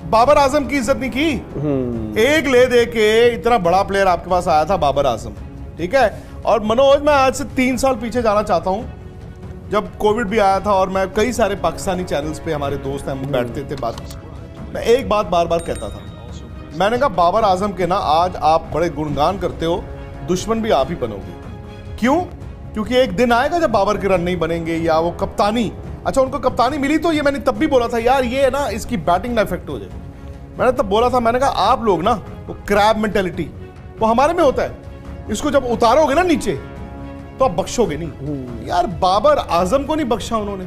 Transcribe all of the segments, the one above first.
बाबर आजम की इज्जत नहीं की। एक ले दे के इतना बड़ा प्लेयर आपके पास आया था बाबर आजम, ठीक है। और मनोज, मैं आज से 3 साल पीछे जाना चाहता हूं, जब कोविड भी आया था और मैं कई सारे पाकिस्तानी चैनल्स पे, हमारे दोस्त हैं, हम बैठते थे बात, मैं एक बात बार बार कहता था, मैंने कहा बाबर आजम के ना आज आप बड़े गुणगान करते हो, दुश्मन भी आप ही बनोगे। क्यों? क्योंकि एक दिन आएगा जब बाबर के रन नहीं बनेंगे या वो कप्तानी, अच्छा उनको कप्तानी मिली तो ये मैंने तब भी बोला था यार ये है ना, इसकी बैटिंग ना इफेक्ट हो जाए। मैंने तब बोला था, मैंने कहा आप लोग ना वो क्रैब मेंटेलिटी वो हमारे में होता है, इसको जब उतारोगे ना नीचे तो आप बख्शोगे नहीं। यार बाबर आजम को नहीं बख्शा उन्होंने।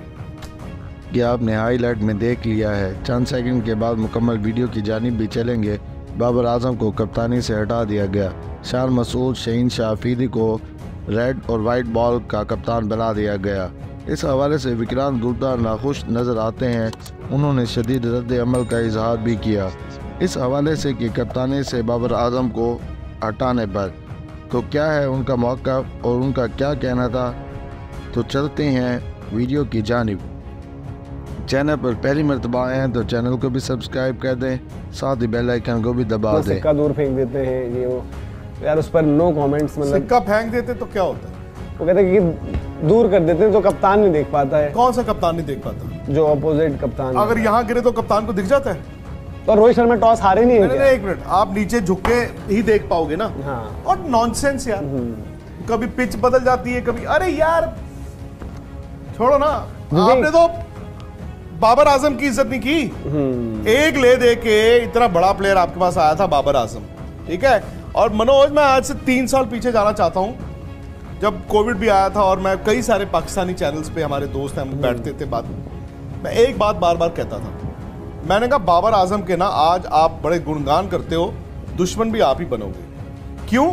कि आपने हाईलाइट में देख लिया है, चंद सेकंड के बाद मुकम्मल वीडियो की जानिब भी चलेंगे। बाबर आजम को कप्तानी से हटा दिया गया। शान मसूद शहीन शाह अफरीदी को रेड और वाइट बॉल का कप्तान बना दिया गया। इस हवाले से विक्रांत गुप्ता नाखुश नज़र आते हैं। उन्होंने शदीद रद्द अमल का इजहार भी किया इस हवाले से कि कप्तानी से बाबर आजम को हटाने पर तो क्या है उनका मौक़िफ़ और उनका क्या कहना था। तो चलते हैं वीडियो की जानिब। चैनल पर पहली मरतबा आए हैं तो चैनल को भी सब्सक्राइब कर दें, साथ ही बेल आइकन को भी दबा दें। सिक्का दूर फेंक देते हैं ये वो, यार उस पर नो कमेंट्स। मतलब सिक्का फेंक देते तो क्या होता है? वो कहते हैं कि दूर कर देते हैं तो कप्तान नहीं देख पाता है। कौन सा कप्तान नहीं देख पाता? जो अपोजिट कप्तान। अगर यहाँ गिरे तो कप्तान को दिख जाता है। तो रोहित शर्मा टॉस हारे नहीं है क्या? एक मिनट, आप नीचे झुक के ही देख पाओगे ना। हाँ। और नॉनसेंस यार, कभी पिच बदल जाती है, कभी अरे यार छोड़ो ना। आपने तो बाबर आजम की इज्जत नहीं की। एक ले दे के इतना बड़ा प्लेयर आपके पास आया था बाबर आजम, ठीक है। और मनोज, मैं आज से 3 साल पीछे जाना चाहता हूं, जब कोविड भी आया था और मैं कई सारे पाकिस्तानी चैनल्स पे, हमारे दोस्त हैं, हम बैठते थे बात, मैं एक बात बार बार कहता था, मैंने कहा बाबर आजम के ना आज आप बड़े गुणगान करते हो, दुश्मन भी आप ही बनोगे। क्यों?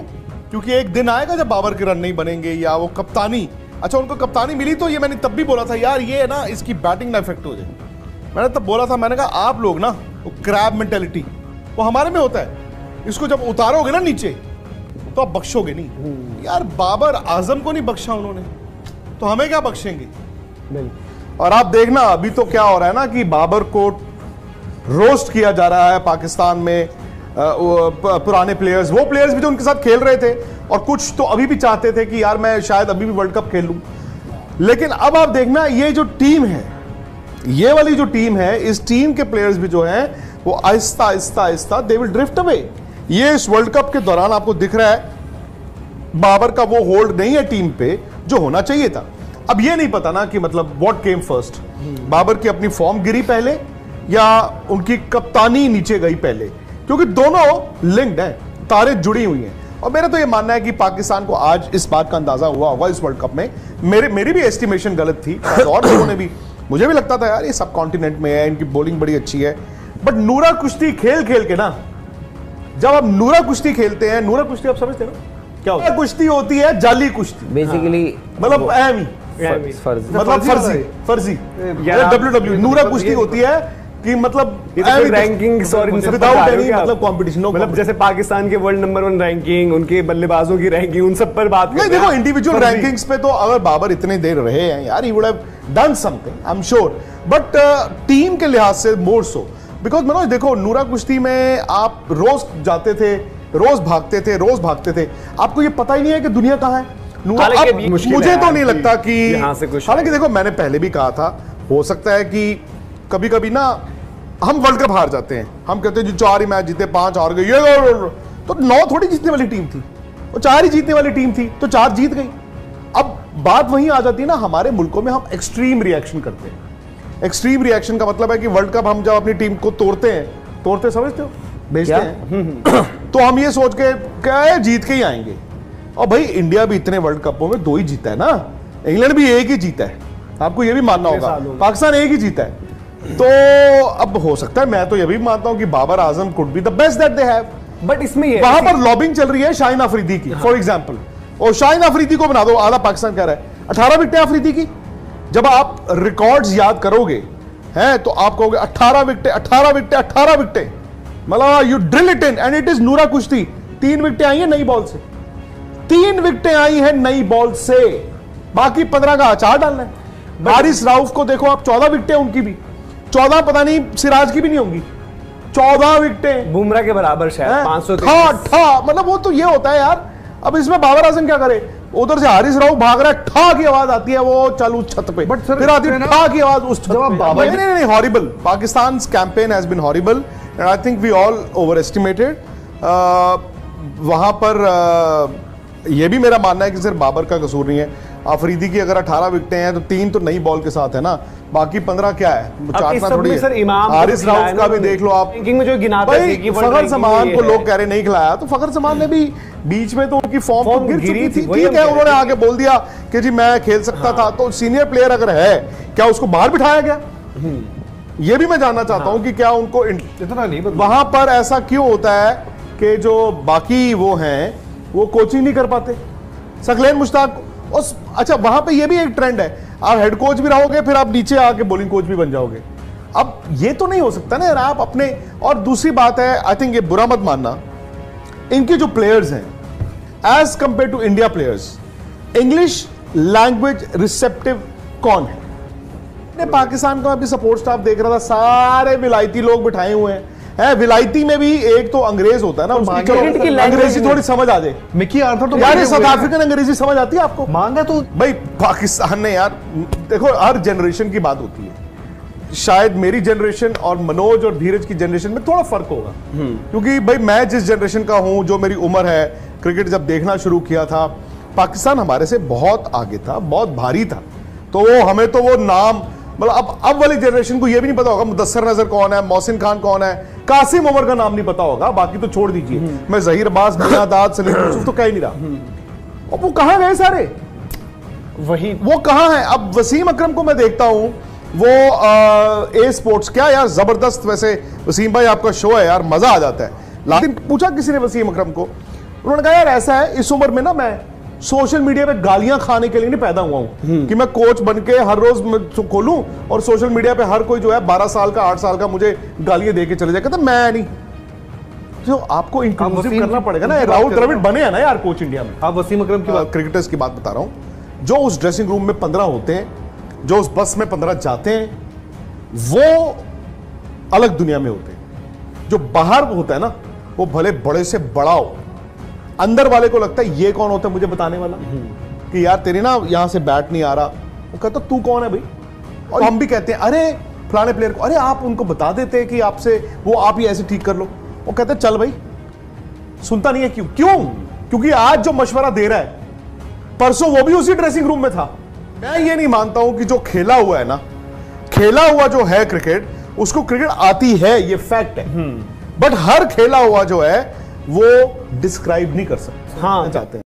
क्योंकि एक दिन आएगा जब बाबर के रन नहीं बनेंगे या वो कप्तानी, अच्छा उनको कप्तानी मिली तो ये मैंने तब भी बोला था यार ये है ना, इसकी बैटिंग ना इफेक्ट हो जाए। मैंने तब बोला था, मैंने कहा आप लोग ना वो क्रैब मेंटेलिटी वो हमारे में होता है, इसको जब उतारोगे ना नीचे तो आप बख्शोगे नहीं। यार बाबर आजम को नहीं बख्शा उन्होंने, तो हमें क्या बख्शेंगे? और आप देखना अभी तो क्या हो रहा है ना कि बाबर को रोस्ट किया जा रहा है पाकिस्तान में। पुराने प्लेयर्स, वो प्लेयर्स भी जो उनके साथ खेल रहे थे, और कुछ तो अभी भी चाहते थे कि यार मैं शायद अभी भी वर्ल्ड कप खेल लूं। लेकिन अब आप देखना ये जो टीम है, ये वाली जो टीम है, इस टीम के प्लेयर्स भी जो हैं वो Aahista Aahista Aahista they will drift away. ये इस वर्ल्ड कप के दौरान आपको दिख रहा है बाबर का वो होल्ड नहीं है टीम पे जो होना चाहिए था। अब ये नहीं पता ना कि मतलब व्हाट केम फर्स्ट, बाबर की अपनी फॉर्म गिरी पहले या उनकी कप्तानी नीचे गई पहले, क्योंकि दोनों लिंक्ड हैं, तारें जुड़ी हुई हैं। और मेरा तो ये मानना है कि पाकिस्तान को आज इस बात का अंदाजा हुआ होगा इस वर्ल्ड कप में। मेरी भी एस्टिमेशन गलत थी और लोगों ने भी, मुझे भी लगता था यार ये सब कॉन्टिनेंट में है, इनकी बॉलिंग बड़ी अच्छी है। बट नूरा कुश्ती खेल खेल के ना, जब आप नूरा कुश्ती खेलते हैं, नूरा कुश्ती आप समझते हो क्या होता है? कुश्ती होती है जाली कुश्ती, बेसिकली मतलब अहमी, मतलब फर्जी WWE। नूरा कुश्ती होती है कि मतलब रैंकिंग्स और विदाउट एनी मतलब कंपटीशन, मतलब जैसे पाकिस्तान के वर्ल्ड नंबर 1 रैंकिंग, उनके बल्लेबाजों की रैंकिंग, उन सब पर बात नहीं। देखो इंडिविजुअल रैंकिंग्स पे तो अगर बाबर इतने देर रहे हैं यार, he would have done something, I am sure. But team के लिहाज से मोर सो, बिकॉज मनोज देखो नूरा कुश्ती में आप रोज जाते थे, रोज भागते थे, आपको ये पता ही नहीं है कि दुनिया कहाँ है। मुझे तो नहीं लगता कि, हालांकि देखो मैंने पहले भी कहा था, हो सकता है कि कभी कभी ना हम वर्ल्ड कप हार जाते हैं, हम कहते हैं जो 4 ही मैच जीते 5 हार गए, ये तो 9 थोड़ी जीतने वाली टीम थी, वो 4 ही जीतने वाली टीम थी, तो 4 जीत गई। अब बात वहीं आ जाती है ना, हमारे मुल्कों में हम एक्सट्रीम रिएक्शन करते हैं। एक्सट्रीम रिएक्शन का मतलब है कि वर्ल्ड कप हम जब अपनी टीम को तोड़ते समझते हो, भेजते हैं तो हम ये सोच के क्या जीत के ही आएंगे। और भाई इंडिया भी इतने वर्ल्ड कपों में 2 ही जीता है ना, इंग्लैंड भी 1 ही जीता है, आपको ये भी मानना होगा, पाकिस्तान 1 ही जीता है। तो अब हो सकता है, मैं तो ये भी मानता हूं कि Babar Azam could be the best that they have, but इसमें वहां पर लॉबिंग चल रही है शाहीन अफरीदी की, फॉर एग्जांपल, और शाहीन अफरीदी को बना दो, आधा पाकिस्तान कह रहा है 18 विकेटें अफरीदी की। जब आप रिकॉर्ड्स याद करोगे हैं तो आप कहोगे 18 विकेटें, मतलब you drill it in and it is नूरा कुश्ती। 3 विकेटें आई हैं नई बॉल से, 3 विकेटें आई हैं नई बॉल से, बाकी 15 का अचार डालना है। हारिस राउफ को देखो आप, 14 विकेटें उनकी भी, 14 पता नहीं सिराज की भी नहीं होंगी, 14 विकेटें बुमराह के बराबर शायद 500 मतलब वो तो ये होता है यार। अब इसमें बाबर आजम क्या करे, उधर से हारिस राउफ भाग रहा है, ठा की आवाज आती है वो चल उस छत पे, फिर आती है ठा की आवाज उस छत पे। नहीं, horrible, Pakistan campaign has been horrible and I think we all overestimated. वहां पर ये भी मेरा मानना है कि सिर्फ बाबर का कसूर नहीं है। अफरीदी की अगर 18 विकेटें हैं तो 3 तो नई बॉल के साथ है ना, बाकी 15 क्या है, चाटना थोड़ी है। सर इमाम हारिस राउफ का भी देख लो आप, रैंकिंग में जो गिनाते थे कि फखर जमान को लोग कह रहे नहीं खिलाया, तो फखर जमान ने भी बीच में तो उनकी फॉर्म तो गिर चुकी थी, ठीक है, उन्होंने आके बोल दिया कि जी मैं खेल सकता था। तो सीनियर प्लेयर अगर है, क्या उसको बाहर बिठाया गया? ये भी मैं जानना चाहता हूं कि क्या उनको इतना नहीं, वहां पर ऐसा क्यों होता है कि जो बाकी वो हैं वो कोचिंग नहीं कर पाते। सकलेन मुश्ताक अच्छा, वहां पे ये भी एक ट्रेंड है, आप हेड कोच भी रहोगे फिर आप नीचे आके बॉलिंग कोच भी बन जाओगे। अब ये तो नहीं हो सकता ना यार, आप अपने। और दूसरी बात है, आई थिंक ये बुरा मत मानना, इनके जो प्लेयर्स हैं as compare to India players, English language receptive कौन है? पाकिस्तान का अभी सपोर्ट स्टाफ देख रहा था, सारे विलायती लोग बिठाए हुए हैं। विलायती में भी एक तो अंग्रेज होता है ना, अंग्रेजी थोड़ी समझ आ जाए। मिकी आर्थर तो यार साउथ अफ्रीकन अंग्रेजी समझ आती है आपको? मांगा तो भाई पाकिस्तान ने यार, देखो हर जनरेशन की बात होती है। शायद मेरी जनरेशन और मनोज और धीरज की जनरेशन में थोड़ा फर्क होगा, क्योंकि भाई मैं जिस जनरेशन का हूं, जो मेरी उम्र है, क्रिकेट जब देखना शुरू किया था, पाकिस्तान हमारे से बहुत आगे था, बहुत भारी था। तो वो हमें तो वो नाम, मतलब अब वाली जनरेशन को ये भी नहीं पता होगा मुदस्सर नजर कौन है, मोहसिन खान कौन है, कासिम उमर का नाम नहीं पता होगा, बाकी तो छोड़ दीजिए। मैं जहीर अब्बास, मियां दाद, सलीम यूसुफ तो कह ही नहीं रहा। अब वो कहां गए सारे? वो कहां है? अब वसीम अकरम को मैं देखता हूं, वो ए स्पोर्ट्स, क्या यार जबरदस्त। वैसे वसीम भाई आपका शो है यार, मजा आ जाता है। लेकिन पूछा किसी ने वसीम अकरम को, उन्होंने कहा यार ऐसा है, इस उम्र में ना मैं सोशल मीडिया पे गालियां खाने के लिए नहीं पैदा हुआ हूं कि मैं कोच बनके हर रोज खोलूं और सोशल मीडिया पे हर कोई जो है 12 साल का 8 साल का मुझे गालियां दे के चले जाए। कहता मैं नहीं, जो आपको इंक्लूसिव करना पड़ेगा ना। राहुल द्रविड़ बने हैं ना यार कोच इंडिया में। आप वसीम अकरम की बात, क्रिकेटर्स की बात बता रहा हूं, जो उस ड्रेसिंग रूम में 15 होते हैं, जो उस बस में 15 जाते हैं, वो अलग दुनिया में होते हैं। जो बाहर होता है ना, वो भले बड़े से बड़ा हो, अंदर वाले को लगता है ये कौन होता है मुझे बताने वाला, कि यार तेरे ना यहां से बैट नहीं आ रहा। वो कहता तू कौन है भाई? और हम भी कहते हैं अरे फलाने प्लेयर को, अरे आप उनको बता देते कि आपसे वो आप ही ऐसे ठीक कर लो। वो कहते चल भाई, सुनता नहीं है। क्यों? क्योंकि आज जो मशवरा दे रहा है, परसों वो भी उसी ड्रेसिंग रूम में था। मैं ये नहीं मानता हूं कि जो खेला हुआ है ना, खेला हुआ जो है क्रिकेट, उसको क्रिकेट आती है, ये फैक्ट है। बट हर खेला हुआ जो है वो डिस्क्राइब नहीं कर सकते। हाँ, चाहते हैं।